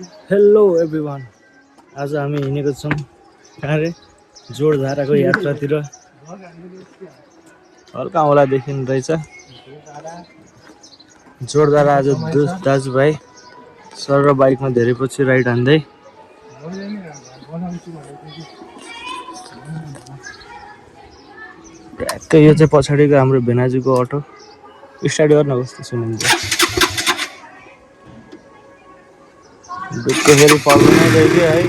Hello everyone, आज हामी हिँडेको छौँ कहाँ रे जोरधाराको यात्रातिर। हल्का औँला देखिँदैछ। जोरधारा आज दाजुभाइ सर र बाइकमा धेरै पछि राइड हान्दै। ट्याक्कै यो चाहिँ पछाडिको हाम्रो भेनाजुको अटो। स्टार्ट गर्न कस्तो सुनिन्छ। ढुक्कै फेरि पर्दैन रहेछ है,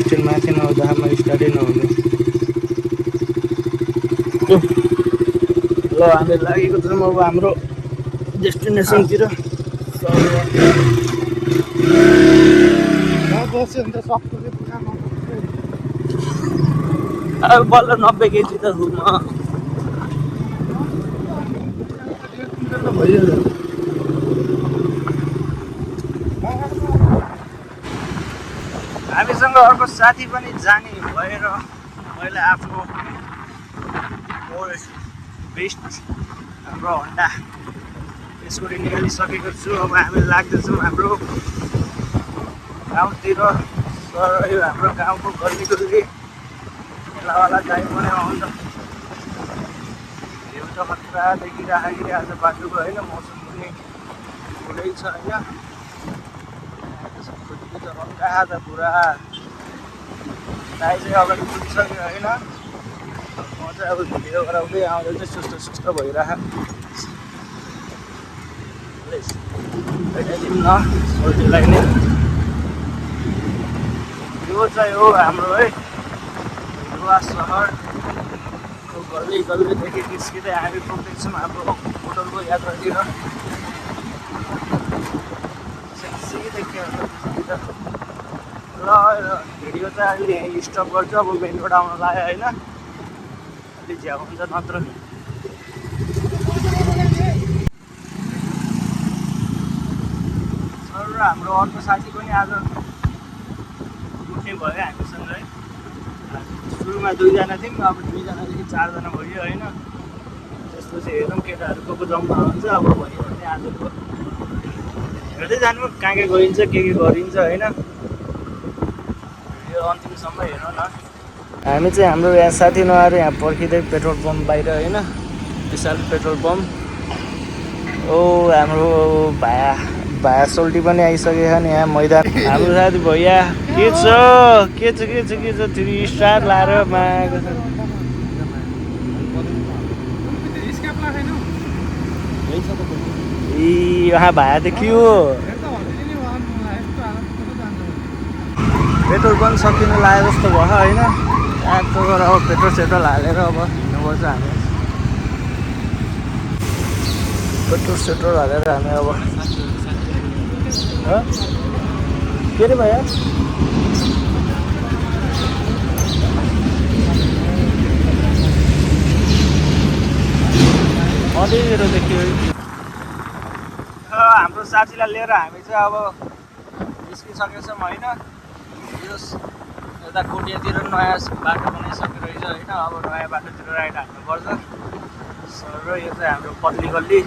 स्ट्यान्ड माथि नहुँदामा स्टार्टै नहुने। ल हामी लागेको छौँ अब हाम्रो डेस्टिनेसनतिर। अब बल्ल 90 केजी त घुम हामीसँग अर्को साथी पनि जाने भएर मैले आफ्नो बेस्ट हाम्रो हन्डा स्कुटी निकालिसकेको छु। अब हामी लाग्दैछौँ हाम्रो गाउँतिर। सर यो हाम्रो गाउँको गल्ली मेलावाला गाई पनि आउँछ। यो त खतरा देखिराखेको आज बाटोको होइन, मौसम पनि ठुलै छ होइन। हल्का त पुरा गाई चाहिँ अगाडि पुगिसक्यो होइन। म चाहिँ अब भिडियो गराउँदै आउँदा चाहिँ सुस्त भइरहेको भेटाइदिउँ न सोल्टीलाई नै। यो चाहिँ हो हाम्रो है रुवा सहरको गल्लीदेखि निस्किँदै हामी पुग्दैछौँ हाम्रो होटलको यात्रातिर। ल भिडियो चाहिँ अहिले यहीँ स्टप गर्छु। अब मेन रोड आउन लाग्यो होइन, अलिक झ्याउ हुन्छ नत्र। सर र हाम्रो अर्को साथी पनि आज उठ्ने भयो हामीसँग है। सुरुमा 2 जना थियौँ, अब 2 जनादेखि 4 जना भयो होइन। त्यसपछि हेरौँ केटाहरू को जम्मा हुन्छ। अब भयो भने आजको हेर्दै जानु कहाँ गइन्छ के गरिन्छ होइन। यो अन्तिमसम्म हेरौँ न। हामी चाहिँ हाम्रो यहाँ साथी नआएर यहाँ पर्खिँदै पेट्रोल पम्प बाहिर होइन, विशाल पेट्रोल पम्प। ओ हाम्रो भाया सोल्टी पनि आइसकेको छ नि यहाँ मैदान। हाम्रो साथी भैया के छ 3 स्टार लाएर मागेको छ। यहाँ भाया देखियो पेट्रोल पनि सकिनु लाग्यो जस्तो भयो होइन। ट्याक्क गरेर अब पेट्रोल हालेर अब हिँड्नुपर्छ हामी। पेट्रोल हालेर हामी अब के अरे भैया अँधेरो देखियो। हाम्रो साथीलाई लिएर हामी चाहिँ अब निस्किसकेको छौँ होइन। यो यता कोटियातिर नयाँ बाटो बनाइसकेको रहेछ होइन। अब नयाँ बाटोतिर राइड हाल्नुपर्छ। र यो चाहिँ हाम्रो पत्ली गल्ली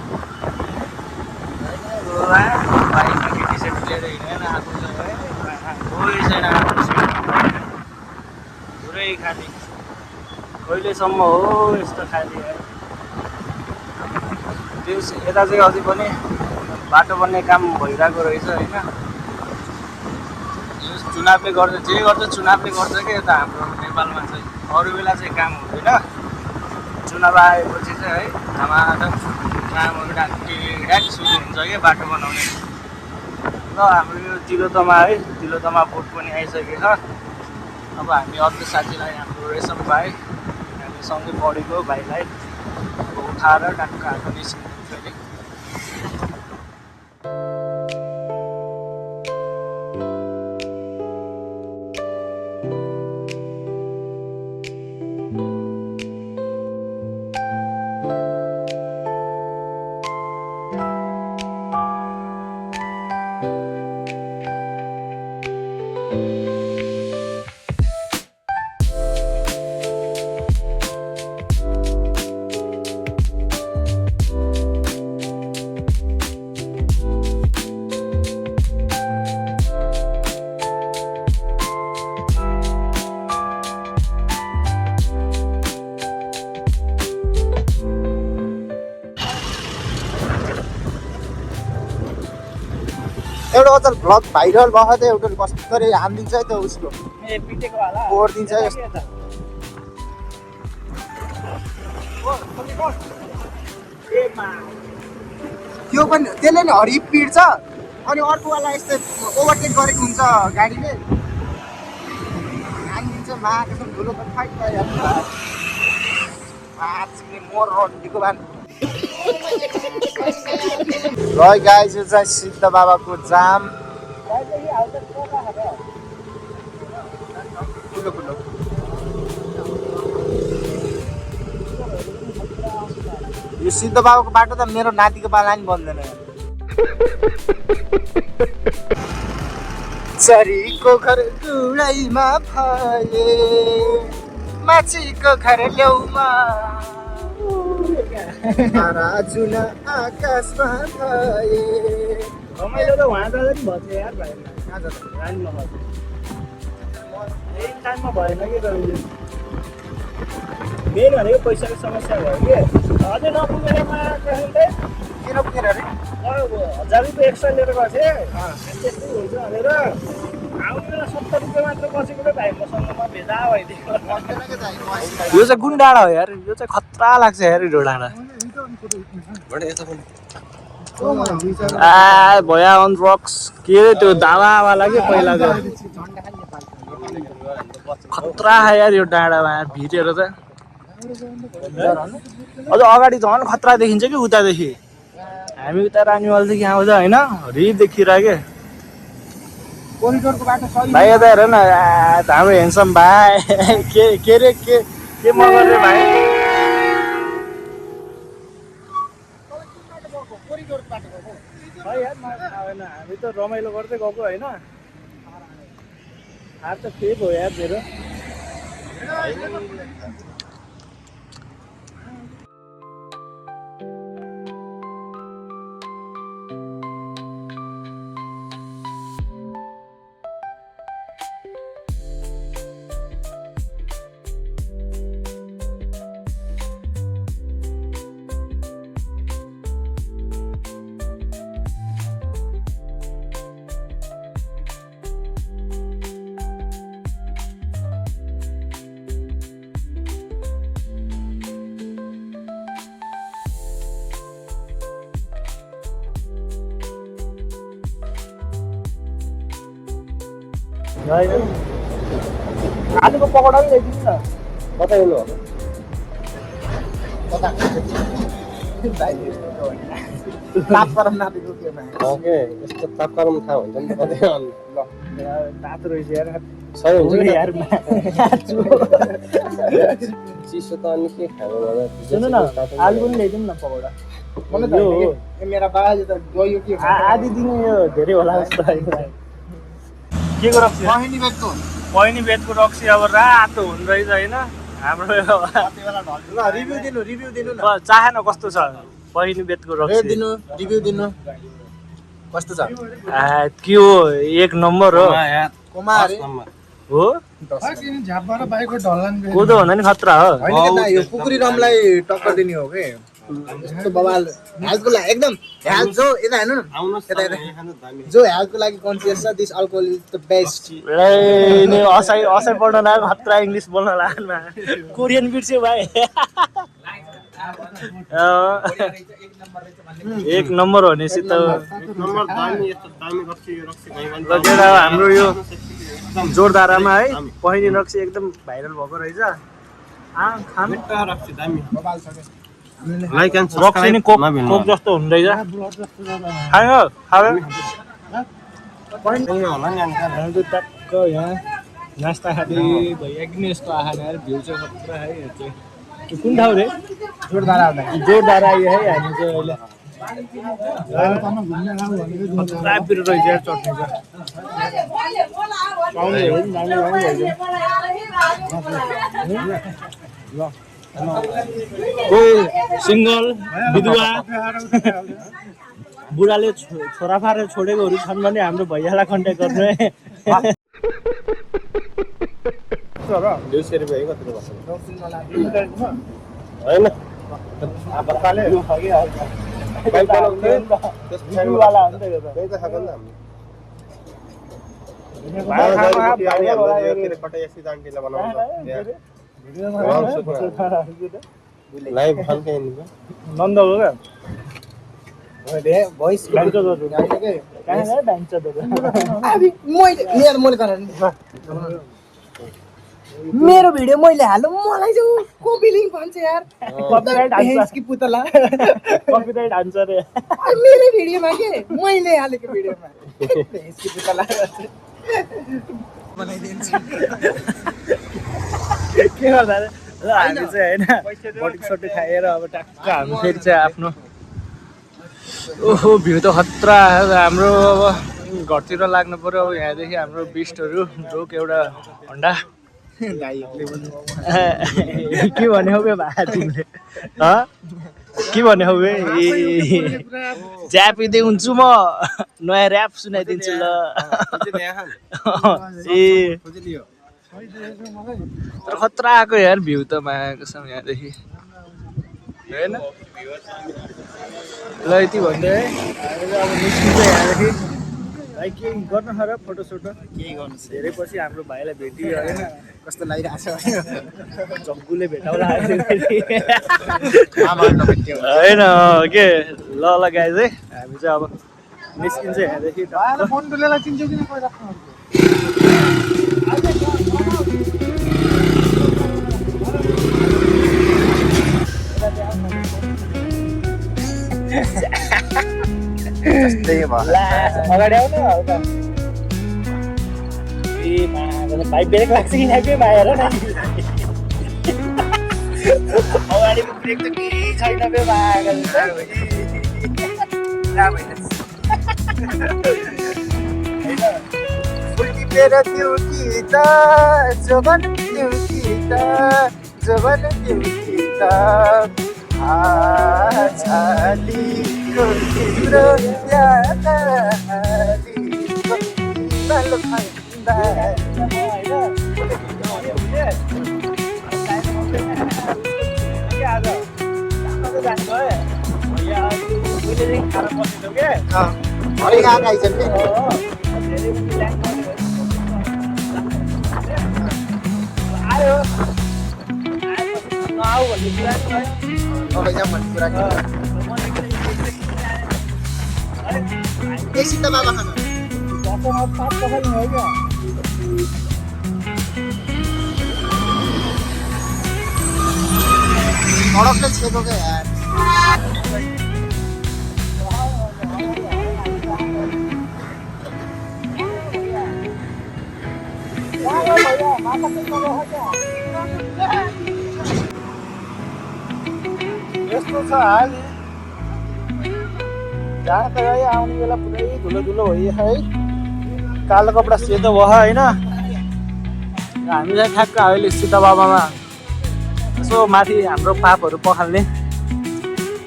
बाइकमा केटी सेटी लिएर हिँडेन आएको छ है। कोही छैन आफ्नो सिट पुरै खाली। कहिलेसम्म हो यस्तो खाली है। त्यो यता चाहिँ अझै पनि बाटो बन्ने काम भइरहेको रहेछ होइन। चुनावले गर्दा जे गर्छ चुनावले गर्छ कि यता हाम्रो नेपालमा चाहिँ। अरू बेला चाहिँ काम हुँदैन, चुनाव आएपछि चाहिँ है धमाधम कामहरू ढाक सुरु हुन्छ क्या बाटो बनाउने। ल हाम्रो यो तिलोतमा है, तिलोतमा बोट पनि आइसकेको छ। अब हामी अर्को साथीलाई हाम्रो रेशम भाइ हामी सँगै पढेको भाइलाई उठाएर टक्क हाम्रो निस्किन्छ फेरि। अचल भ्लग भाइरल भएको त एउटा कस्तो गरी हानिदिन्छ है त उसको ओर्दिन्छ यस्तो त्यो पनि त्यसले नि हरिप पिड्छ अनि अर्कोवाला यस्तो ओभरटेक गरेको हुन्छ गाडीले हानिदिन्छ मा कसम ठुलो त फाइट भयो मोर रोडको बान ल गाइस यो चाहिँ सिद्ध बाबाको जाम यो सिद्ध बाबाको बाटो त मेरो नातिको पाला नि बन्दैन चरीको घर गुडाइमा भए माछीको घर ल्याउमा जुन आकाशमा भए रमाइलो त उहाँ जाँदा नि भन्छ यार भाइ कहाँ जाँदा रानीमा भन्छ एक टाइममा भएन कि तपाईँले मेन भनेको पैसाको समस्या भयो कि अझै नपुगेर किन पुगेर अरे 1000 रुपियाँ एक्स्ट्रा लिएर गएको थिएँ त्यस्तै हुन्छ भनेर आउने बेला 70 रुपियाँ मात्र बसेको त भाइ मसँग भेजा भइदियो यो चाहिँ कुन डाँडा हो यार यो चाहिँ खतरा लाग्छ यार यो डाँडा भया अन रक्स के अरे त्यो दावावाला के पहिलाको खतरा यार यो डाँडामा भिरेर चाहिँ अझ अगाडि झन् खतरा देखिन्छ कि उतादेखि हामी उता रानीवालदेखि आउँदा होइन रिप देखिरहेको भाइ यता हेर न हाम्रो हेन्सम भाइ के अरे के मगर रे भाइ हामी त रमाइलो गर्दै गएको होइन आज त फेक हो यार मेरो आलुको पकौडा पनि ल्याइदिनु न कता हेर्नु हो यस्तो तापक्रम थाहा हुन्छ नि त तातो रहेछ यार सही हुन्छ यार चिसो त अनि के खानु सुन्नु न आलु पनि ल्याइदिनु न पकौडा मेरा बाबाले त गयो के आधी दिनु यो धेरै होला जस्तो के को रक्सी पहिनी बेतको रक्सी अब रातो हुँदो रहेछ होइन हाम्रो रिभ्यू दिनु न चाहेन कस्तो छ पहिनी बेतको रक्सी रिभ्यू दिनु कस्तो छ के हो एक नम्बर हो हो कोदो भन्दा नि खतरा हो यो कुकुरी रमलाई टक्कर दिने हो के यस्तो बवाल हेल्थको लागि एकदम हेल्थ जो यता हेर्नु न जो हेल्थको लागि कन्सियस छ this alcohol is the best असै पढ्न लाग्यो खतरा इङ्ग्लिस बोल्न लाग्यो कोरियन बिर्स्यो भाइ एक नम्बर हो भनेपछि त हाम्रो यो जोरदारामा है पहिनी रक्सी एकदम भाइरल भएको रहेछ रक्सी नि कोक जस्तो हुँदो रहेछ टक्क यहाँ नास्ता खाँदै भइया किनेसको आखाना भ्यू चाहिँ खतरा है कुन ठाउँ रे जोरदारा आयो है हामी चाहिँ अहिले पिरो रहेछ चट्नी सिङ्गल विधवा बुढाले छोरा फारेर छोडेकोहरू छन् भने हाम्रो भैयालाई कन्ट्याक्ट गर्नु है 200 रुपियाँ कति होइन नन्द हो क्या भोइस मैले मेरो भिडियो मैले हाल्नु मलाई चाहिँ कपी लिङ्क भन्छ यार की पुतला कपिराइट हान्छ रे मेरो भिडियोमा के मैले हालेको भिडियोमा की पुतला बनाइदिन्छु के गर्दा रे ल हामी चाहिँ हैन बटि सटि खाएर अब टक्क हामी फेरि चाहिँ आफ्नो ओहो भ्यू त खतरा हाम्रो अब घरतिर लाग्नु पर्यो अब यहाँदेखि हाम्रो बिस्टहरू ढोक एउटा हन्डा के भने हौ बे भाइ तिमीले के भने हौ बे च्यापिँदै हुन्छु म नयाँ ऱ्याप सुनाइदिन्छु ल ए तर खतरा आएको यार भ्यू त मायाको छ यहाँदेखि होइन ल यति भन्दै है हामीले अब निस्किन्छ यहाँदेखि भाइ के गर्नु छ र फोटोसोटो केही गर्नु धेरै पछि हाम्रो भाइलाई भेटियो होइन कस्तो लागिरहेको छ जग्गुले भेटाउला होइन के ल गाइज है हामी चाहिँ अब निस्किन्छ यहाँदेखि फोन डुलेलाई चिन्छौ किन पहिला अगाडि आउनु हल्का भाइ ब्रेक लाग्छ कि के भाइ हेर न अगाडिको ब्रेक त केही छैन बे टिपेर त्यो कि त जोबन त्यो कि त जोबन त्यो कि त छालीको तिम्रो यादीको बल भन्दा हरेक आएको आइसक्यो आयो नआऊ भन्ने कुरा एकछिन त बाबा खानु सडकले छेको क्या यार यस्तो छ हाल जहाँ त गयो आउने बेला पुरै धुलो धुलो भयो है कालो कपडा सेतो भयो होइन हामीलाई ठ्याक्क अहिले सीता बाबामा यसो माथि हाम्रो पापहरू पखाल्ने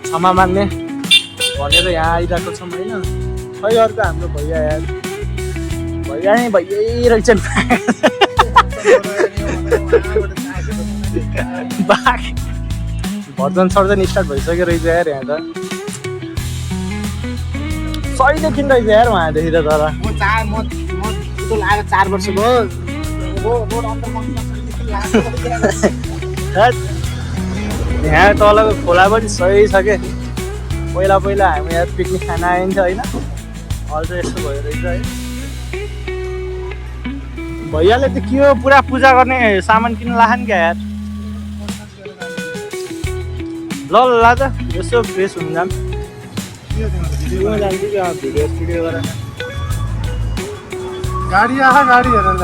क्षमा माग्ने भनेर यहाँ आइरहेको छौँ होइन खै अर्को हाम्रो भैया यार भैया नै भइयै रहेछन् बाघ भर्जन सर्जन स्टार्ट भइसक्यो रहेछ यार यहाँ त सहीदेखि रहेछ यार उहाँदेखि त तर म आएको 4 वर्ष भयो यहाँ तलको खोला पनि सही छ के पहिला पहिला हामी यहाँ पिकनिक खान आइन्थ्यो होइन अहिले चाहिँ यस्तो भयो रहेछ है भैयाले त के हो पुरा पूजा गर्ने सामान किन्न लाखन क्या यार ल त यसो फ्रेस हुनु जाम जान्छु कि भिडियो स्टुडियो गरेर गाडी आहा गाडी हेरेर